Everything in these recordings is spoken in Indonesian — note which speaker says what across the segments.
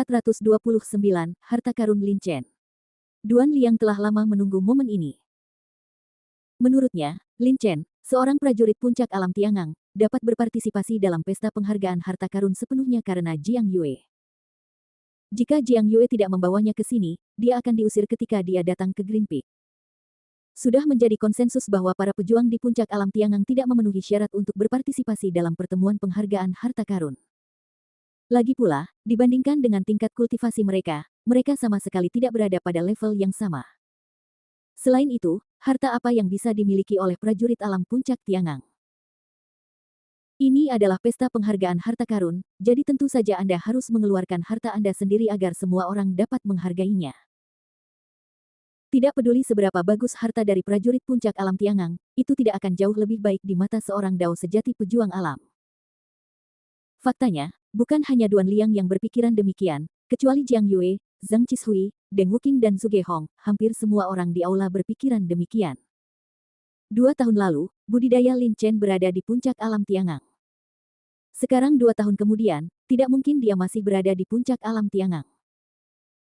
Speaker 1: 429, Harta Karun Lin Chen. Duan Liang telah lama menunggu momen ini. Menurutnya, Lin Chen, seorang prajurit puncak alam Tiangang, dapat berpartisipasi dalam pesta penghargaan harta karun sepenuhnya karena Jiang Yue. Jika Jiang Yue tidak membawanya ke sini, dia akan diusir ketika dia datang ke Green Peak. Sudah menjadi konsensus bahwa para pejuang di puncak alam Tiangang tidak memenuhi syarat untuk berpartisipasi dalam pertemuan penghargaan harta karun. Lagi pula, dibandingkan dengan tingkat kultivasi mereka, mereka sama sekali tidak berada pada level yang sama. Selain itu, harta apa yang bisa dimiliki oleh prajurit alam puncak Tiangang? Ini adalah pesta penghargaan harta karun, jadi tentu saja Anda harus mengeluarkan harta Anda sendiri agar semua orang dapat menghargainya. Tidak peduli seberapa bagus harta dari prajurit puncak alam Tiangang, itu tidak akan jauh lebih baik di mata seorang dao sejati pejuang alam. Faktanya, bukan hanya Duan Liang yang berpikiran demikian, kecuali Jiang Yue, Zhang Qishui, Deng Wuqing dan Zhuge Hong, hampir semua orang di aula berpikiran demikian. 2 tahun lalu, budidaya Lin Chen berada di puncak alam Tiangang. Sekarang 2 tahun kemudian, tidak mungkin dia masih berada di puncak alam Tiangang.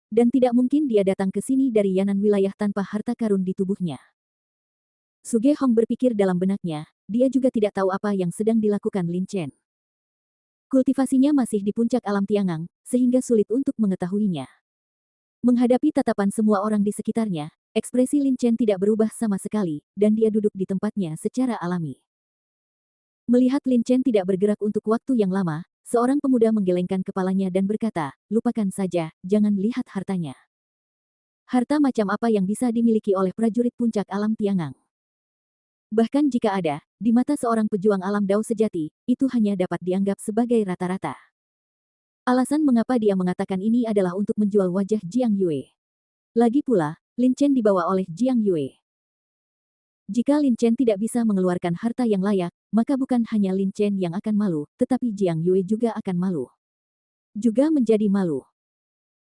Speaker 1: Dan tidak mungkin dia datang ke sini dari Yanan wilayah tanpa harta karun di tubuhnya. Zhuge Hong berpikir dalam benaknya, dia juga tidak tahu apa yang sedang dilakukan Lin Chen. Kultivasinya masih di puncak alam Tiangang, sehingga sulit untuk mengetahuinya. Menghadapi tatapan semua orang di sekitarnya, ekspresi Lin Chen tidak berubah sama sekali, dan dia duduk di tempatnya secara alami. Melihat Lin Chen tidak bergerak untuk waktu yang lama, seorang pemuda menggelengkan kepalanya dan berkata, "Lupakan saja, jangan lihat hartanya. Harta macam apa yang bisa dimiliki oleh prajurit puncak alam Tiangang? Bahkan jika ada, di mata seorang pejuang alam dao sejati, itu hanya dapat dianggap sebagai rata-rata." Alasan mengapa dia mengatakan ini adalah untuk menjual wajah Jiang Yue. Lagi pula, Lin Chen dibawa oleh Jiang Yue. Jika Lin Chen tidak bisa mengeluarkan harta yang layak, maka bukan hanya Lin Chen yang akan malu, tetapi Jiang Yue juga akan malu. Juga menjadi malu.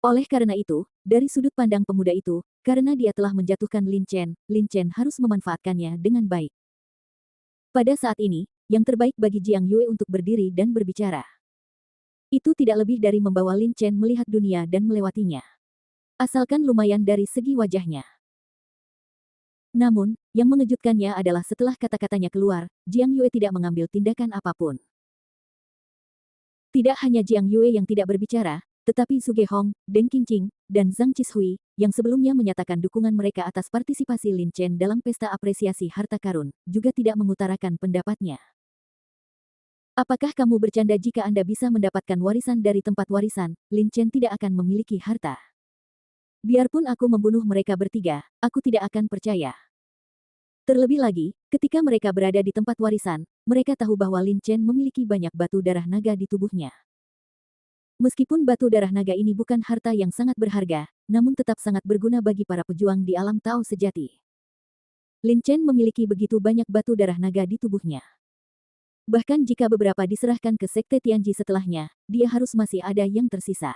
Speaker 1: Oleh karena itu, dari sudut pandang pemuda itu, karena dia telah menjatuhkan Lin Chen harus memanfaatkannya dengan baik. Pada saat ini, yang terbaik bagi Jiang Yue untuk berdiri dan berbicara. Itu tidak lebih dari membawa Lin Chen melihat dunia dan melewatinya. Asalkan lumayan dari segi wajahnya. Namun, yang mengejutkannya adalah setelah kata-katanya keluar, Jiang Yue tidak mengambil tindakan apapun. Tidak hanya Jiang Yue yang tidak berbicara, tetapi Zhuge Hong, Deng Qingqing, dan Zhang Qishui, yang sebelumnya menyatakan dukungan mereka atas partisipasi Lin Chen dalam pesta apresiasi harta karun, juga tidak mengutarakan pendapatnya. Apakah kamu bercanda jika Anda bisa mendapatkan warisan dari tempat warisan, Lin Chen tidak akan memiliki harta? Biarpun aku membunuh mereka bertiga, aku tidak akan percaya. Terlebih lagi, ketika mereka berada di tempat warisan, mereka tahu bahwa Lin Chen memiliki banyak batu darah naga di tubuhnya. Meskipun batu darah naga ini bukan harta yang sangat berharga, namun tetap sangat berguna bagi para pejuang di alam Tao sejati. Lin Chen memiliki begitu banyak batu darah naga di tubuhnya. Bahkan jika beberapa diserahkan ke Sekte Tianji setelahnya, dia harus masih ada yang tersisa.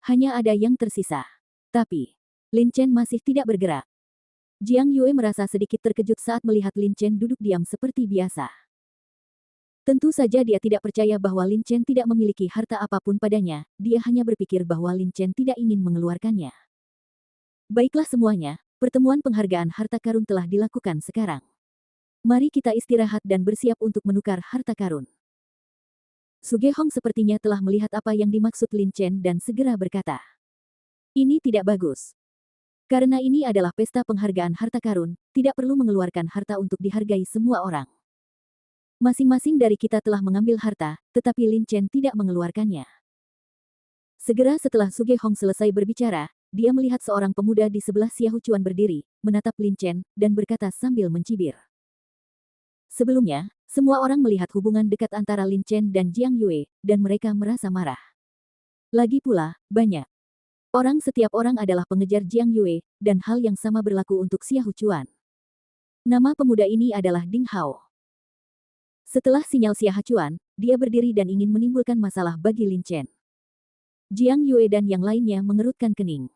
Speaker 1: Hanya ada yang tersisa. Tapi, Lin Chen masih tidak bergerak. Jiang Yue merasa sedikit terkejut saat melihat Lin Chen duduk diam seperti biasa. Tentu saja dia tidak percaya bahwa Lin Chen tidak memiliki harta apapun padanya, dia hanya berpikir bahwa Lin Chen tidak ingin mengeluarkannya. Baiklah semuanya, pertemuan penghargaan harta karun telah dilakukan sekarang. Mari kita istirahat dan bersiap untuk menukar harta karun. Zhuge Hong sepertinya telah melihat apa yang dimaksud Lin Chen dan segera berkata, "Ini tidak bagus. Karena ini adalah pesta penghargaan harta karun, tidak perlu mengeluarkan harta untuk dihargai semua orang. Masing-masing dari kita telah mengambil harta, tetapi Lin Chen tidak mengeluarkannya." Segera setelah Zhuge Hong selesai berbicara, dia melihat seorang pemuda di sebelah Xiahou Chuan berdiri, menatap Lin Chen, dan berkata sambil mencibir. Sebelumnya, semua orang melihat hubungan dekat antara Lin Chen dan Jiang Yue, dan mereka merasa marah. Lagi pula, banyak setiap orang adalah pengejar Jiang Yue, dan hal yang sama berlaku untuk Xiahou Chuan. Nama pemuda ini adalah Ding Hao. Setelah sinyal Xiahou Chuan, dia berdiri dan ingin menimbulkan masalah bagi Lin Chen. Jiang Yue dan yang lainnya mengerutkan kening.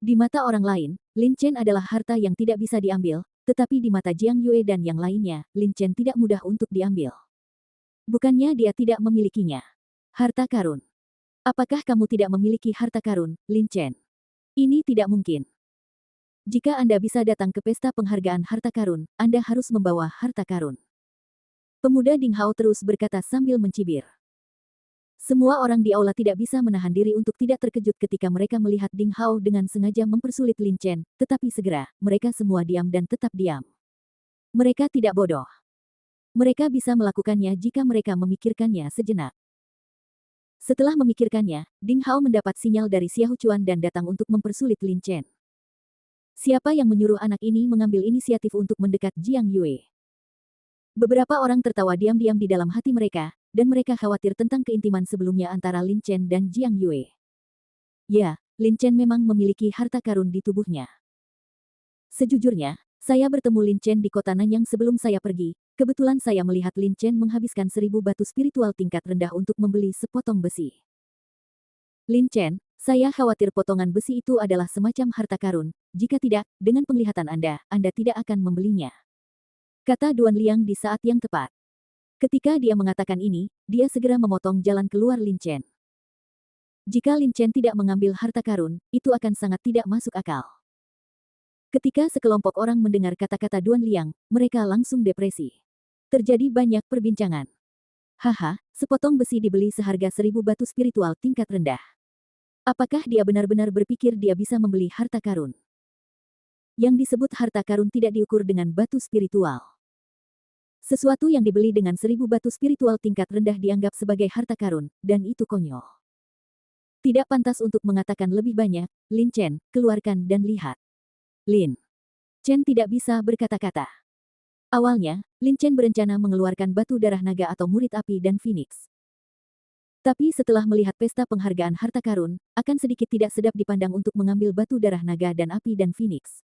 Speaker 1: Di mata orang lain, Lin Chen adalah harta yang tidak bisa diambil, tetapi di mata Jiang Yue dan yang lainnya, Lin Chen tidak mudah untuk diambil. Bukannya dia tidak memilikinya. Harta karun. Apakah kamu tidak memiliki harta karun, Lin Chen? Ini tidak mungkin. Jika Anda bisa datang ke pesta penghargaan harta karun, Anda harus membawa harta karun. Pemuda Ding Hao terus berkata sambil mencibir. Semua orang di aula tidak bisa menahan diri untuk tidak terkejut ketika mereka melihat Ding Hao dengan sengaja mempersulit Lin Chen, tetapi segera, mereka semua diam dan tetap diam. Mereka tidak bodoh. Mereka bisa melakukannya jika mereka memikirkannya sejenak. Setelah memikirkannya, Ding Hao mendapat sinyal dari Xiahou Chuan dan datang untuk mempersulit Lin Chen. Siapa yang menyuruh anak ini mengambil inisiatif untuk mendekat Jiang Yue? Beberapa orang tertawa diam-diam di dalam hati mereka, dan mereka khawatir tentang keintiman sebelumnya antara Lin Chen dan Jiang Yue. Ya, Lin Chen memang memiliki harta karun di tubuhnya. Sejujurnya, saya bertemu Lin Chen di kota Nanyang sebelum saya pergi. Kebetulan saya melihat Lin Chen menghabiskan 1000 batu spiritual tingkat rendah untuk membeli sepotong besi. Lin Chen, saya khawatir potongan besi itu adalah semacam harta karun. Jika tidak, dengan penglihatan Anda tidak akan membelinya. Kata Duan Liang di saat yang tepat. Ketika dia mengatakan ini, dia segera memotong jalan keluar Lin Chen. Jika Lin Chen tidak mengambil harta karun, itu akan sangat tidak masuk akal. Ketika sekelompok orang mendengar kata-kata Duan Liang, mereka langsung depresi. Terjadi banyak perbincangan. Haha, sepotong besi dibeli seharga 1000 batu spiritual tingkat rendah. Apakah dia benar-benar berpikir dia bisa membeli harta karun? Yang disebut harta karun tidak diukur dengan batu spiritual. Sesuatu yang dibeli dengan 1000 batu spiritual tingkat rendah dianggap sebagai harta karun, dan itu konyol. Tidak pantas untuk mengatakan lebih banyak. Lin Chen, keluarkan dan lihat. Lin Chen tidak bisa berkata-kata. Awalnya, Lin Chen berencana mengeluarkan batu darah naga atau murid api dan Phoenix. Tapi setelah melihat pesta penghargaan harta karun, akan sedikit tidak sedap dipandang untuk mengambil batu darah naga dan api dan Phoenix.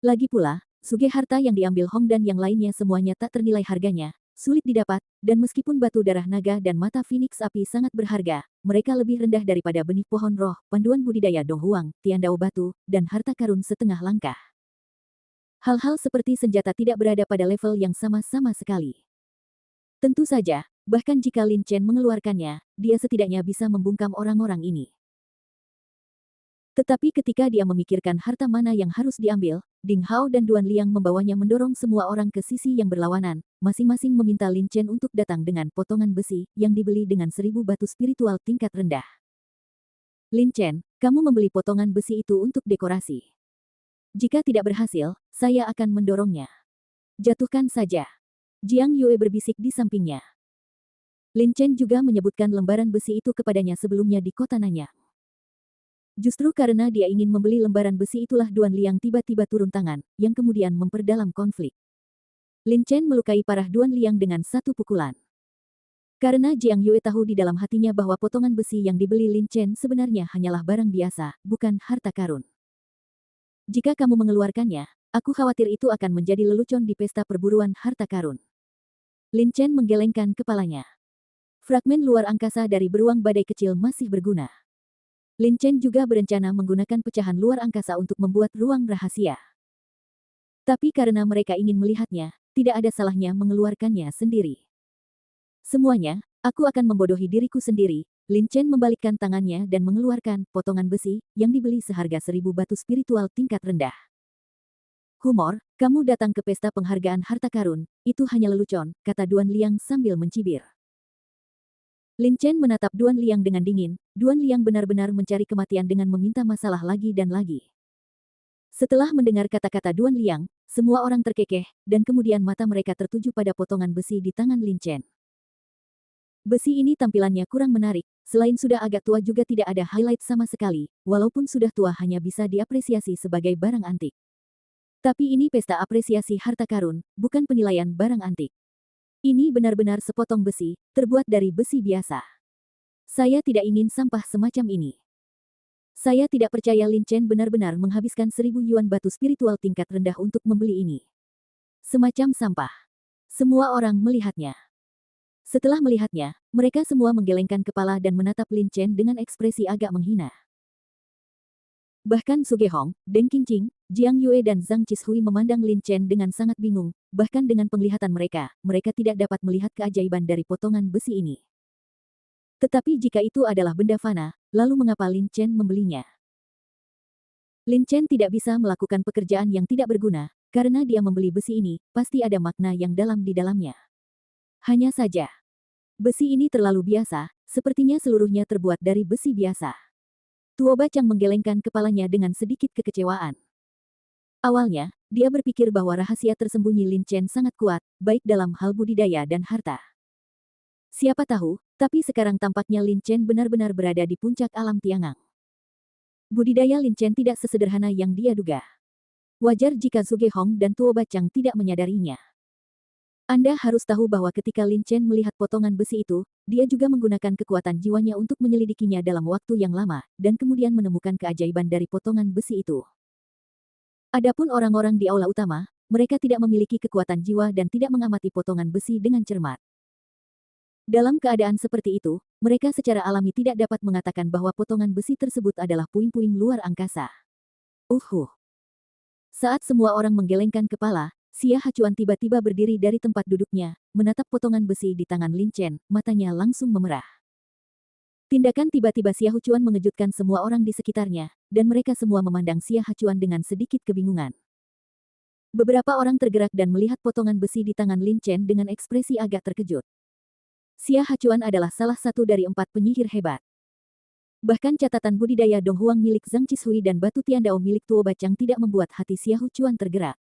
Speaker 1: Lagi pula, suge harta yang diambil Hong dan yang lainnya semuanya tak ternilai harganya, sulit didapat, dan meskipun batu darah naga dan mata Phoenix api sangat berharga, mereka lebih rendah daripada benih pohon roh, panduan budidaya Dong Huang, tiandao batu, dan harta karun setengah langkah. Hal-hal seperti senjata tidak berada pada level yang sama-sama sekali. Tentu saja, bahkan jika Lin Chen mengeluarkannya, dia setidaknya bisa membungkam orang-orang ini. Tetapi ketika dia memikirkan harta mana yang harus diambil, Ding Hao dan Duan Liang membawanya mendorong semua orang ke sisi yang berlawanan, masing-masing meminta Lin Chen untuk datang dengan potongan besi yang dibeli dengan 1000 batu spiritual tingkat rendah. Lin Chen, kamu membeli potongan besi itu untuk dekorasi. Jika tidak berhasil, saya akan mendorongnya. Jatuhkan saja. Jiang Yue berbisik di sampingnya. Lin Chen juga menyebutkan lembaran besi itu kepadanya sebelumnya di kota Nanyang. Justru karena dia ingin membeli lembaran besi itulah Duan Liang tiba-tiba turun tangan, yang kemudian memperdalam konflik. Lin Chen melukai parah Duan Liang dengan satu pukulan. Karena Jiang Yue tahu di dalam hatinya bahwa potongan besi yang dibeli Lin Chen sebenarnya hanyalah barang biasa, bukan harta karun. Jika kamu mengeluarkannya, aku khawatir itu akan menjadi lelucon di pesta perburuan harta karun. Lin Chen menggelengkan kepalanya. Fragmen luar angkasa dari beruang badai kecil masih berguna. Lin Chen juga berencana menggunakan pecahan luar angkasa untuk membuat ruang rahasia. Tapi karena mereka ingin melihatnya, tidak ada salahnya mengeluarkannya sendiri. Semuanya, aku akan membodohi diriku sendiri. Lin Chen membalikkan tangannya dan mengeluarkan potongan besi yang dibeli seharga 1000 batu spiritual tingkat rendah. Humor, kamu datang ke pesta penghargaan harta karun, itu hanya lelucon, kata Duan Liang sambil mencibir. Lin Chen menatap Duan Liang dengan dingin. Duan Liang benar-benar mencari kematian dengan meminta masalah lagi dan lagi. Setelah mendengar kata-kata Duan Liang, semua orang terkekeh, dan kemudian mata mereka tertuju pada potongan besi di tangan Lin Chen. Besi ini tampilannya kurang menarik, selain sudah agak tua juga tidak ada highlight sama sekali, walaupun sudah tua hanya bisa diapresiasi sebagai barang antik. Tapi ini pesta apresiasi harta karun, bukan penilaian barang antik. Ini benar-benar sepotong besi, terbuat dari besi biasa. Saya tidak ingin sampah semacam ini. Saya tidak percaya Lin Chen benar-benar menghabiskan 1000 yuan batu spiritual tingkat rendah untuk membeli ini. Semacam sampah. Semua orang melihatnya. Setelah melihatnya, mereka semua menggelengkan kepala dan menatap Lin Chen dengan ekspresi agak menghina. Bahkan Suge Hong, Deng Qingqing, Jiang Yue dan Zhang Qishui memandang Lin Chen dengan sangat bingung, bahkan dengan penglihatan mereka, mereka tidak dapat melihat keajaiban dari potongan besi ini. Tetapi jika itu adalah benda fana, lalu mengapa Lin Chen membelinya? Lin Chen tidak bisa melakukan pekerjaan yang tidak berguna, karena dia membeli besi ini, pasti ada makna yang dalam di dalamnya. Hanya saja, besi ini terlalu biasa, sepertinya seluruhnya terbuat dari besi biasa. Tuo Bacang menggelengkan kepalanya dengan sedikit kekecewaan. Awalnya, dia berpikir bahwa rahasia tersembunyi Lin Chen sangat kuat, baik dalam hal budidaya dan harta. Siapa tahu, tapi sekarang tampaknya Lin Chen benar-benar berada di puncak alam Tiangang. Budidaya Lin Chen tidak sesederhana yang dia duga. Wajar jika Zhuge Hong dan Tuo Bacang tidak menyadarinya. Anda harus tahu bahwa ketika Lin Chen melihat potongan besi itu, dia juga menggunakan kekuatan jiwanya untuk menyelidikinya dalam waktu yang lama, dan kemudian menemukan keajaiban dari potongan besi itu. Adapun orang-orang di aula utama, mereka tidak memiliki kekuatan jiwa dan tidak mengamati potongan besi dengan cermat. Dalam keadaan seperti itu, mereka secara alami tidak dapat mengatakan bahwa potongan besi tersebut adalah puing-puing luar angkasa. Saat semua orang menggelengkan kepala, Xia Hachuan tiba-tiba berdiri dari tempat duduknya, menatap potongan besi di tangan Lin Chen, matanya langsung memerah. Tindakan tiba-tiba Xia Hachuan mengejutkan semua orang di sekitarnya, dan mereka semua memandang Xia Hachuan dengan sedikit kebingungan. Beberapa orang tergerak dan melihat potongan besi di tangan Lin Chen dengan ekspresi agak terkejut. Xia Hachuan adalah salah satu dari 4 penyihir hebat. Bahkan catatan budidaya Dong Huang milik Zhang Chishui dan batu Tiandao milik Tuo Bacang tidak membuat hati Xia Hachuan tergerak.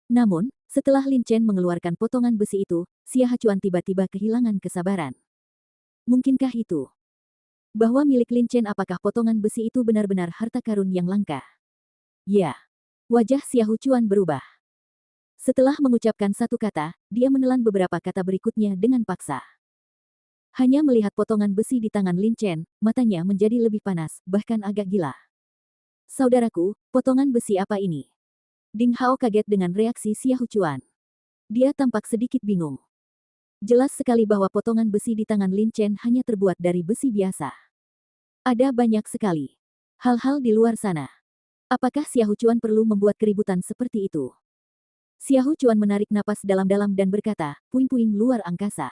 Speaker 1: Namun, setelah Lin Chen mengeluarkan potongan besi itu, Xia Hachuan tiba-tiba kehilangan kesabaran. Mungkinkah itu? Bahwa milik Lin Chen, apakah potongan besi itu benar-benar harta karun yang langka? Ya. Wajah Xia Hachuan berubah. Setelah mengucapkan satu kata, dia menelan beberapa kata berikutnya dengan paksa. Hanya melihat potongan besi di tangan Lin Chen, matanya menjadi lebih panas, bahkan agak gila. Saudaraku, potongan besi apa ini? Ding Hao kaget dengan reaksi Xia Hachuan. Dia tampak sedikit bingung. Jelas sekali bahwa potongan besi di tangan Lin Chen hanya terbuat dari besi biasa. Ada banyak sekali hal-hal di luar sana. Apakah Xia Hachuan perlu membuat keributan seperti itu? Xia Hachuan menarik napas dalam-dalam dan berkata, puing-puing luar angkasa.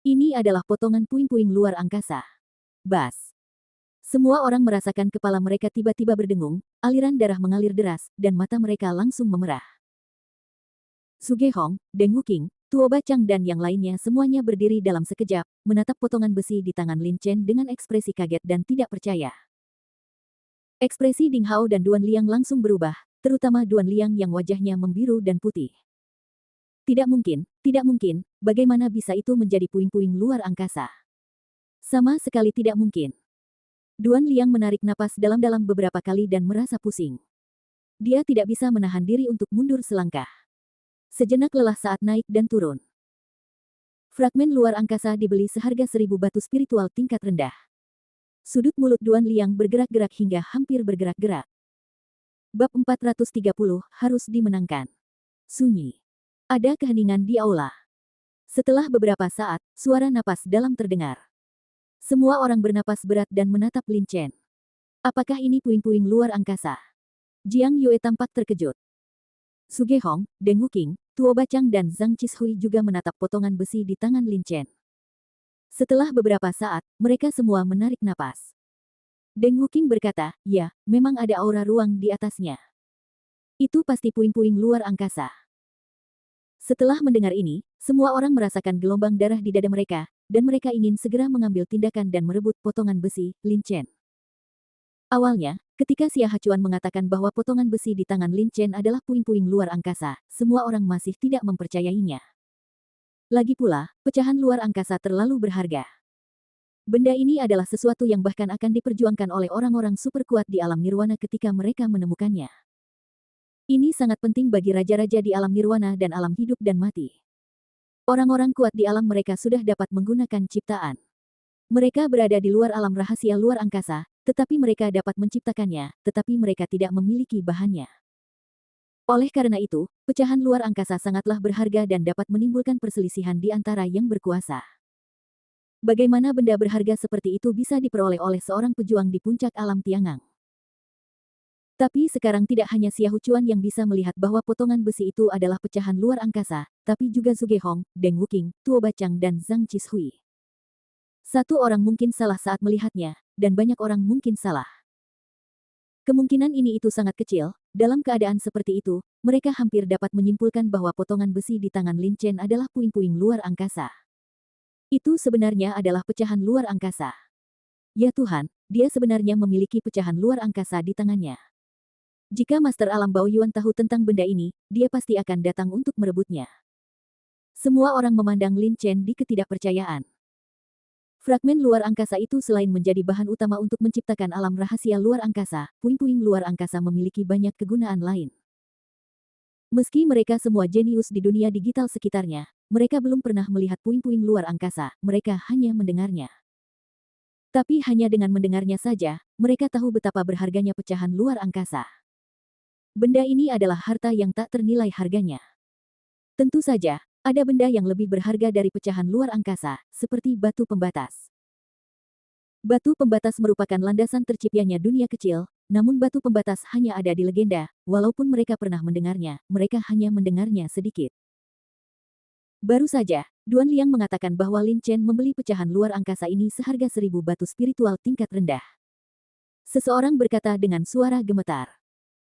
Speaker 1: Ini adalah potongan puing-puing luar angkasa. Bas. Semua orang merasakan kepala mereka tiba-tiba berdengung, aliran darah mengalir deras, dan mata mereka langsung memerah. Zhuge Hong, Deng Wuqing, Tuo Bacang dan yang lainnya semuanya berdiri dalam sekejap, menatap potongan besi di tangan Lin Chen dengan ekspresi kaget dan tidak percaya. Ekspresi Ding Hao dan Duan Liang langsung berubah, terutama Duan Liang yang wajahnya membiru dan putih. Tidak mungkin, bagaimana bisa itu menjadi puing-puing luar angkasa? Sama sekali tidak mungkin. Duan Liang menarik napas dalam-dalam beberapa kali dan merasa pusing. Dia tidak bisa menahan diri untuk mundur selangkah. Sejenak lelah saat naik dan turun. Fragmen luar angkasa dibeli seharga 1000 batu spiritual tingkat rendah. Sudut mulut Duan Liang bergerak-gerak hingga hampir bergerak-gerak. Bab 430 harus dimenangkan. Sunyi. Ada keheningan di aula. Setelah beberapa saat, suara napas dalam terdengar. Semua orang bernapas berat dan menatap Lin Chen. Apakah ini puing-puing luar angkasa? Jiang Yue tampak terkejut. Zhuge Hong, Deng Wuqing, Tuo Bacang dan Zhang Chishui juga menatap potongan besi di tangan Lin Chen. Setelah beberapa saat, mereka semua menarik napas. Deng Wuqing berkata, ya, memang ada aura ruang di atasnya. Itu pasti puing-puing luar angkasa. Setelah mendengar ini, semua orang merasakan gelombang darah di dada mereka, dan mereka ingin segera mengambil tindakan dan merebut potongan besi, Lin Chen. Awalnya, ketika Xia Hachuan mengatakan bahwa potongan besi di tangan Lin Chen adalah puing-puing luar angkasa, semua orang masih tidak mempercayainya. Lagi pula, pecahan luar angkasa terlalu berharga. Benda ini adalah sesuatu yang bahkan akan diperjuangkan oleh orang-orang super kuat di alam nirwana ketika mereka menemukannya. Ini sangat penting bagi raja-raja di alam nirwana dan alam hidup dan mati. Orang-orang kuat di alam mereka sudah dapat menggunakan ciptaan. Mereka berada di luar alam rahasia luar angkasa, tetapi mereka dapat menciptakannya, tetapi mereka tidak memiliki bahannya. Oleh karena itu, pecahan luar angkasa sangatlah berharga dan dapat menimbulkan perselisihan di antara yang berkuasa. Bagaimana benda berharga seperti itu bisa diperoleh oleh seorang pejuang di puncak alam Tiangang? Tapi sekarang tidak hanya Xia Hachuan yang bisa melihat bahwa potongan besi itu adalah pecahan luar angkasa, tapi juga Zhuge Hong, Deng Wuqing, Tuo Bacang dan Zhang Chishui. Satu orang mungkin salah saat melihatnya, dan banyak orang mungkin salah. Kemungkinan ini itu sangat kecil. Dalam keadaan seperti itu, mereka hampir dapat menyimpulkan bahwa potongan besi di tangan Lin Chen adalah puing-puing luar angkasa. Itu sebenarnya adalah pecahan luar angkasa. Ya Tuhan, dia sebenarnya memiliki pecahan luar angkasa di tangannya. Jika Master Alam Baoyuan tahu tentang benda ini, dia pasti akan datang untuk merebutnya. Semua orang memandang Lin Chen di ketidakpercayaan. Fragmen luar angkasa itu selain menjadi bahan utama untuk menciptakan alam rahasia luar angkasa, puing-puing luar angkasa memiliki banyak kegunaan lain. Meski mereka semua jenius di dunia digital sekitarnya, mereka belum pernah melihat puing-puing luar angkasa, mereka hanya mendengarnya. Tapi hanya dengan mendengarnya saja, mereka tahu betapa berharganya pecahan luar angkasa. Benda ini adalah harta yang tak ternilai harganya. Tentu saja, ada benda yang lebih berharga dari pecahan luar angkasa, seperti batu pembatas. Batu pembatas merupakan landasan terciptanya dunia kecil, namun batu pembatas hanya ada di legenda, walaupun mereka pernah mendengarnya, mereka hanya mendengarnya sedikit. Baru saja, Duan Liang mengatakan bahwa Lin Chen membeli pecahan luar angkasa ini seharga 1000 batu spiritual tingkat rendah. Seseorang berkata dengan suara gemetar.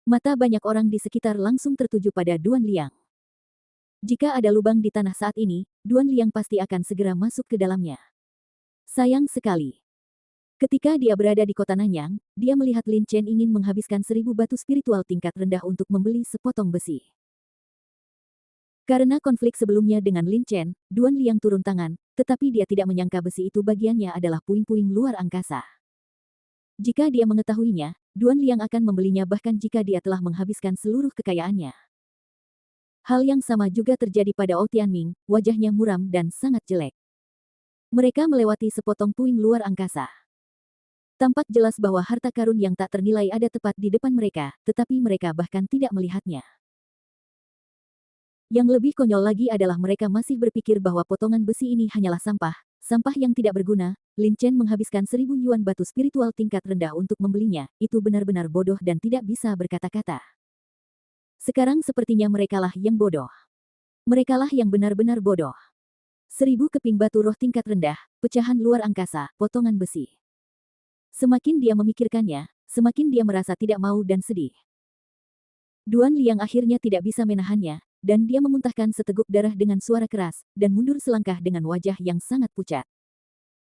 Speaker 1: Mata banyak orang di sekitar langsung tertuju pada Duan Liang. Jika ada lubang di tanah saat ini, Duan Liang pasti akan segera masuk ke dalamnya. Sayang sekali. Ketika dia berada di kota Nanyang, dia melihat Lin Chen ingin menghabiskan 1000 batu spiritual tingkat rendah untuk membeli sepotong besi. Karena konflik sebelumnya dengan Lin Chen, Duan Liang turun tangan, tetapi dia tidak menyangka besi itu bagiannya adalah puing-puing luar angkasa. Jika dia mengetahuinya, Duan Liang akan membelinya bahkan jika dia telah menghabiskan seluruh kekayaannya. Hal yang sama juga terjadi pada Ou Tianming, wajahnya muram dan sangat jelek. Mereka melewati sepotong puing luar angkasa. Tampak jelas bahwa harta karun yang tak ternilai ada tepat di depan mereka, tetapi mereka bahkan tidak melihatnya. Yang lebih konyol lagi adalah mereka masih berpikir bahwa potongan besi ini hanyalah sampah, sampah yang tidak berguna. Lin Chen menghabiskan 1000 yuan batu spiritual tingkat rendah untuk membelinya, itu benar-benar bodoh dan tidak bisa berkata-kata. Sekarang sepertinya merekalah yang bodoh. Merekalah yang benar-benar bodoh. 1000 keping batu roh tingkat rendah, pecahan luar angkasa, potongan besi. Semakin dia memikirkannya, semakin dia merasa tidak mau dan sedih. Duan Liang akhirnya tidak bisa menahannya, dan dia memuntahkan seteguk darah dengan suara keras, dan mundur selangkah dengan wajah yang sangat pucat.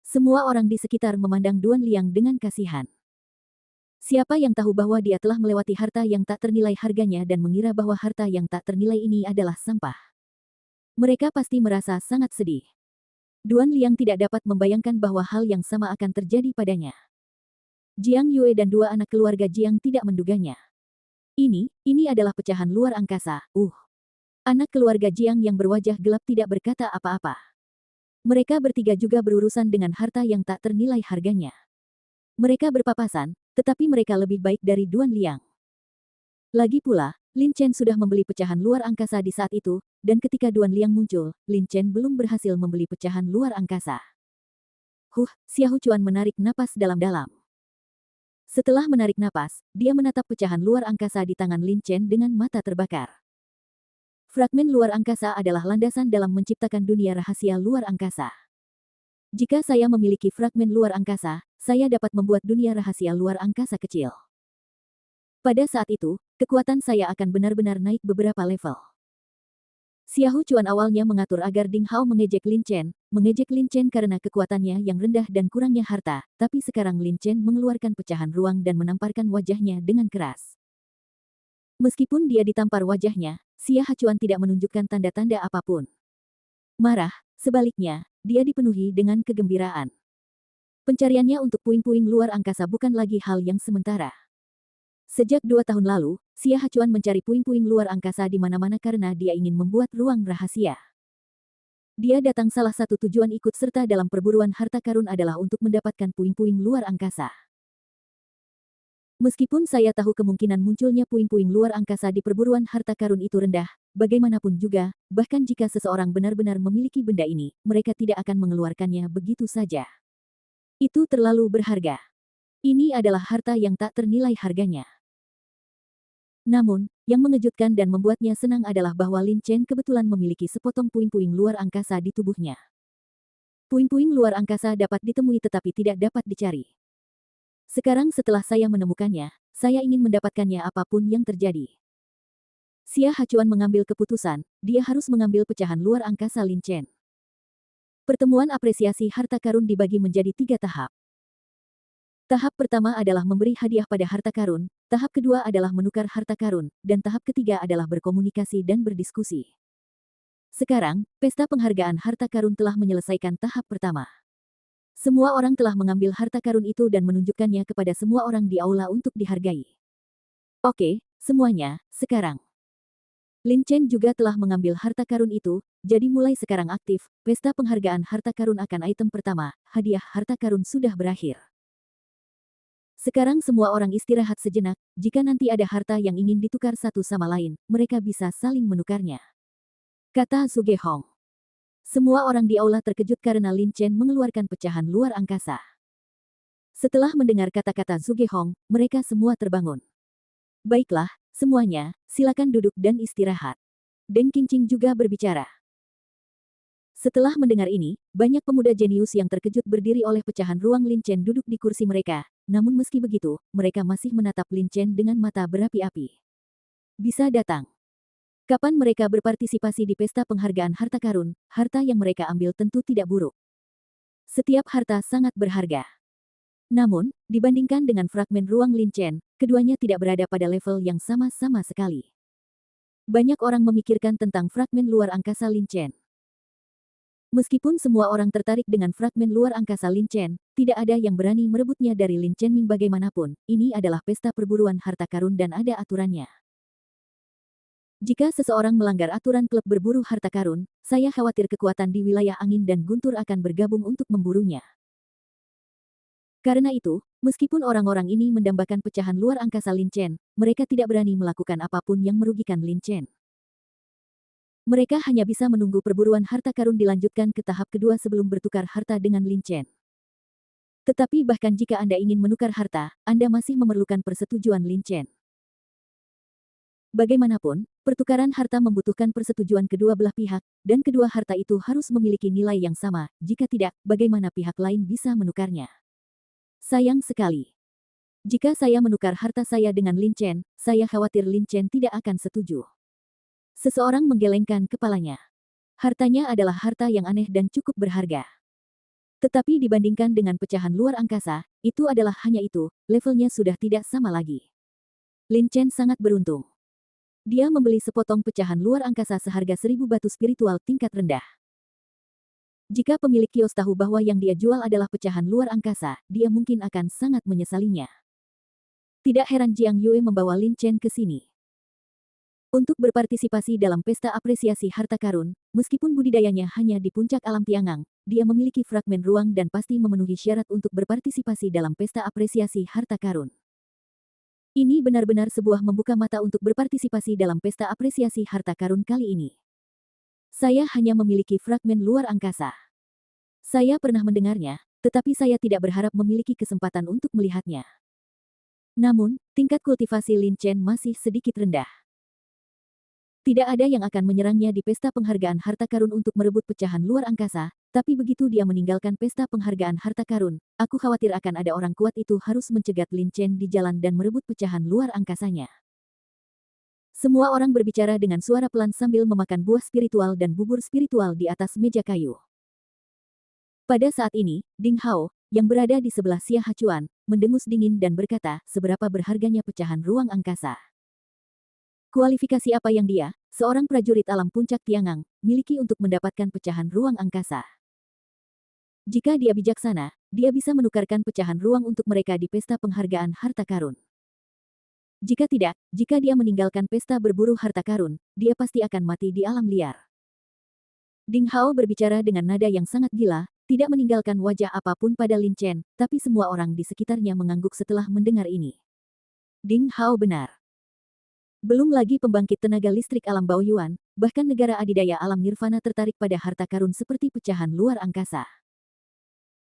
Speaker 1: Semua orang di sekitar memandang Duan Liang dengan kasihan. Siapa yang tahu bahwa dia telah melewati harta yang tak ternilai harganya dan mengira bahwa harta yang tak ternilai ini adalah sampah. Mereka pasti merasa sangat sedih. Duan Liang tidak dapat membayangkan bahwa hal yang sama akan terjadi padanya. Jiang Yue dan dua anak keluarga Jiang tidak menduganya. Ini adalah pecahan luar angkasa, Anak keluarga Jiang yang berwajah gelap tidak berkata apa-apa. Mereka bertiga juga berurusan dengan harta yang tak ternilai harganya. Mereka berpapasan, tetapi mereka lebih baik dari Duan Liang. Lagi pula, Lin Chen sudah membeli pecahan luar angkasa di saat itu, dan ketika Duan Liang muncul, Lin Chen belum berhasil membeli pecahan luar angkasa. Xiahou Chuan menarik napas dalam-dalam. Setelah menarik napas, dia menatap pecahan luar angkasa di tangan Lin Chen dengan mata terbakar. Fragmen luar angkasa adalah landasan dalam menciptakan dunia rahasia luar angkasa. Jika saya memiliki fragmen luar angkasa, saya dapat membuat dunia rahasia luar angkasa kecil. Pada saat itu, kekuatan saya akan benar-benar naik beberapa level. Xiahou Chuan awalnya mengatur agar Ding Hao mengejek Lin Chen karena kekuatannya yang rendah dan kurangnya harta, tapi sekarang Lin Chen mengeluarkan pecahan ruang dan menamparkan wajahnya dengan keras. Meskipun dia ditampar wajahnya, Xiahou Chuan tidak menunjukkan tanda-tanda apapun. Marah, sebaliknya, dia dipenuhi dengan kegembiraan. Pencariannya untuk puing-puing luar angkasa bukan lagi hal yang sementara. Sejak 2 tahun lalu, Xiahou Chuan mencari puing-puing luar angkasa di mana-mana karena dia ingin membuat ruang rahasia. Dia datang salah satu tujuan ikut serta dalam perburuan harta karun adalah untuk mendapatkan puing-puing luar angkasa. Meskipun saya tahu kemungkinan munculnya puing-puing luar angkasa di perburuan harta karun itu rendah, bagaimanapun juga, bahkan jika seseorang benar-benar memiliki benda ini, mereka tidak akan mengeluarkannya begitu saja. Itu terlalu berharga. Ini adalah harta yang tak ternilai harganya. Namun, yang mengejutkan dan membuatnya senang adalah bahwa Lin Chen kebetulan memiliki sepotong puing-puing luar angkasa di tubuhnya. Puing-puing luar angkasa dapat ditemui tetapi tidak dapat dicari. Sekarang setelah saya menemukannya, saya ingin mendapatkannya apapun yang terjadi. Xia Hachuan mengambil keputusan, dia harus mengambil pecahan luar angkasa Lin Chen. Pertemuan apresiasi harta karun dibagi menjadi 3 tahap. Tahap pertama adalah memberi hadiah pada harta karun, tahap kedua adalah menukar harta karun, dan tahap ketiga adalah berkomunikasi dan berdiskusi. Sekarang, pesta penghargaan harta karun telah menyelesaikan tahap pertama. Semua orang telah mengambil harta karun itu dan menunjukkannya kepada semua orang di aula untuk dihargai. Oke, semuanya, sekarang. Lin Chen juga telah mengambil harta karun itu, jadi mulai sekarang aktif, pesta penghargaan harta karun akan item pertama, hadiah harta karun sudah berakhir. Sekarang semua orang istirahat sejenak, jika nanti ada harta yang ingin ditukar satu sama lain, mereka bisa saling menukarnya. Kata Zhuge Hong. Semua orang di aula terkejut karena Lin Chen mengeluarkan pecahan luar angkasa. Setelah mendengar kata-kata Zhuge Hong, mereka semua terbangun. Baiklah, semuanya, silakan duduk dan istirahat. Deng Qingqing juga berbicara. Setelah mendengar ini, banyak pemuda jenius yang terkejut berdiri oleh pecahan ruang Lin Chen duduk di kursi mereka, namun meski begitu, mereka masih menatap Lin Chen dengan mata berapi-api. Bisa datang. Kapan mereka berpartisipasi di pesta penghargaan harta karun, harta yang mereka ambil tentu tidak buruk. Setiap harta sangat berharga. Namun, dibandingkan dengan fragmen ruang Lin Chen, keduanya tidak berada pada level yang sama-sama sekali. Banyak orang memikirkan tentang fragmen luar angkasa Lin Chen. Meskipun semua orang tertarik dengan fragmen luar angkasa Lin Chen, tidak ada yang berani merebutnya dari Lin Chen Ming bagaimanapun, ini adalah pesta perburuan harta karun dan ada aturannya. Jika seseorang melanggar aturan klub berburu harta karun, saya khawatir kekuatan di wilayah angin dan guntur akan bergabung untuk memburunya. Karena itu, meskipun orang-orang ini mendambakan pecahan luar angkasa Lin Chen, mereka tidak berani melakukan apapun yang merugikan Lin Chen. Mereka hanya bisa menunggu perburuan harta karun dilanjutkan ke tahap kedua sebelum bertukar harta dengan Lin Chen. Tetapi bahkan jika Anda ingin menukar harta, Anda masih memerlukan persetujuan Lin Chen. Bagaimanapun, pertukaran harta membutuhkan persetujuan kedua belah pihak, dan kedua harta itu harus memiliki nilai yang sama, jika tidak, bagaimana pihak lain bisa menukarnya. Sayang sekali. Jika saya menukar harta saya dengan Lin Chen, saya khawatir Lin Chen tidak akan setuju. Seseorang menggelengkan kepalanya. Hartanya adalah harta yang aneh dan cukup berharga. Tetapi dibandingkan dengan pecahan luar angkasa, itu adalah hanya itu, levelnya sudah tidak sama lagi. Lin Chen sangat beruntung. Dia membeli sepotong pecahan luar angkasa seharga 1000 batu spiritual tingkat rendah. Jika pemilik kios tahu bahwa yang dia jual adalah pecahan luar angkasa, dia mungkin akan sangat menyesalinya. Tidak heran Jiang Yue membawa Lin Chen ke sini. Untuk berpartisipasi dalam pesta apresiasi harta karun, meskipun budidayanya hanya di puncak alam Tiangang, dia memiliki fragmen ruang dan pasti memenuhi syarat untuk berpartisipasi dalam pesta apresiasi harta karun. Ini benar-benar sebuah membuka mata untuk berpartisipasi dalam pesta apresiasi harta karun kali ini. Saya hanya memiliki fragmen luar angkasa. Saya pernah mendengarnya, tetapi saya tidak berharap memiliki kesempatan untuk melihatnya. Namun, tingkat kultivasi Lin Chen masih sedikit rendah. Tidak ada yang akan menyerangnya di pesta penghargaan harta karun untuk merebut pecahan luar angkasa, tapi begitu dia meninggalkan pesta penghargaan harta karun, aku khawatir akan ada orang kuat itu harus mencegat Lin Chen di jalan dan merebut pecahan luar angkasanya. Semua orang berbicara dengan suara pelan sambil memakan buah spiritual dan bubur spiritual di atas meja kayu. Pada saat ini, Ding Hao, yang berada di sebelah Xia Hachuan, mendengus dingin dan berkata, seberapa berharganya pecahan ruang angkasa. Kualifikasi apa yang dia, seorang prajurit alam puncak Tiangang, miliki untuk mendapatkan pecahan ruang angkasa? Jika dia bijaksana, dia bisa menukarkan pecahan ruang untuk mereka di pesta penghargaan harta karun. Jika tidak, jika dia meninggalkan pesta berburu harta karun, dia pasti akan mati di alam liar. Ding Hao berbicara dengan nada yang sangat gila, tidak meninggalkan wajah apapun pada Lin Chen, tapi semua orang di sekitarnya mengangguk setelah mendengar ini. Ding Hao benar. Belum lagi pembangkit tenaga listrik alam Baoyuan, bahkan negara adidaya alam Nirvana tertarik pada harta karun seperti pecahan luar angkasa.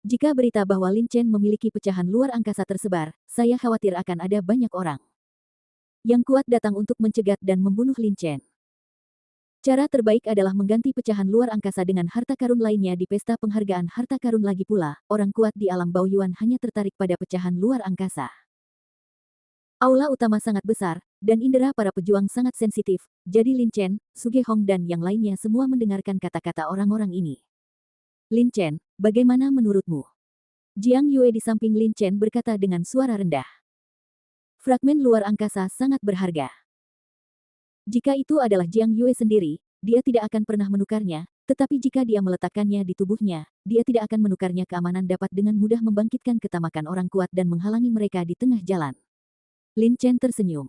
Speaker 1: Jika berita bahwa Lin Chen memiliki pecahan luar angkasa tersebar, saya khawatir akan ada banyak orang yang kuat datang untuk mencegat dan membunuh Lin Chen. Cara terbaik adalah mengganti pecahan luar angkasa dengan harta karun lainnya di pesta penghargaan harta karun lagi pula. Orang kuat di alam Baoyuan hanya tertarik pada pecahan luar angkasa. Aula utama sangat besar, dan indera para pejuang sangat sensitif, jadi Lin Chen, Sugehong dan yang lainnya semua mendengarkan kata-kata orang-orang ini. Lin Chen, bagaimana menurutmu? Jiang Yue di samping Lin Chen berkata dengan suara rendah. Fragmen luar angkasa sangat berharga. Jika itu adalah Jiang Yue sendiri, dia tidak akan pernah menukarnya, tetapi jika dia meletakkannya di tubuhnya, dia tidak akan menukarnya. Keamanan dapat dengan mudah membangkitkan ketamakan orang kuat dan menghalangi mereka di tengah jalan. Lin Chen tersenyum.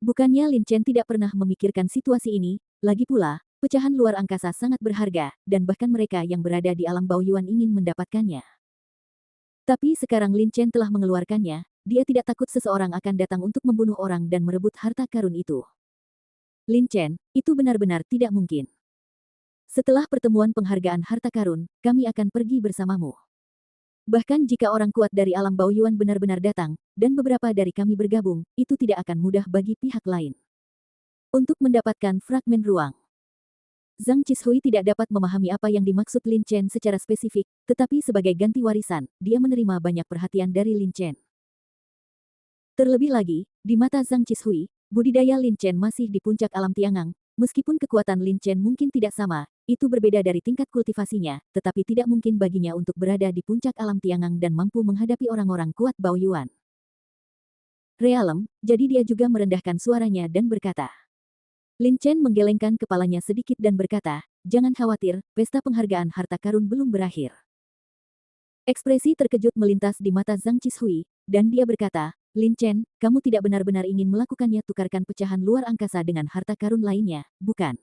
Speaker 1: Bukannya Lin Chen tidak pernah memikirkan situasi ini, lagi pula, pecahan luar angkasa sangat berharga, dan bahkan mereka yang berada di alam Baoyuan ingin mendapatkannya. Tapi sekarang Lin Chen telah mengeluarkannya, dia tidak takut seseorang akan datang untuk membunuh orang dan merebut harta karun itu. Lin Chen, itu benar-benar tidak mungkin. Setelah pertemuan penghargaan harta karun, kami akan pergi bersamamu. Bahkan jika orang kuat dari alam Baoyuan benar-benar datang, dan beberapa dari kami bergabung, itu tidak akan mudah bagi pihak lain. Untuk mendapatkan fragmen ruang. Zhang Chishui tidak dapat memahami apa yang dimaksud Lin Chen secara spesifik, tetapi sebagai ganti warisan, dia menerima banyak perhatian dari Lin Chen. Terlebih lagi, di mata Zhang Chishui, budidaya Lin Chen masih di puncak alam Tiangang. Meskipun kekuatan Lin Chen mungkin tidak sama, itu berbeda dari tingkat kultivasinya, tetapi tidak mungkin baginya untuk berada di puncak alam Tiangang dan mampu menghadapi orang-orang kuat Baoyuan. Realem, jadi dia juga merendahkan suaranya dan berkata. Lin Chen menggelengkan kepalanya sedikit dan berkata, jangan khawatir, pesta penghargaan harta karun belum berakhir. Ekspresi terkejut melintas di mata Zhang Chishui, dan dia berkata, Lin Chen, kamu tidak benar-benar ingin melakukannya, tukarkan pecahan luar angkasa dengan harta karun lainnya, bukan?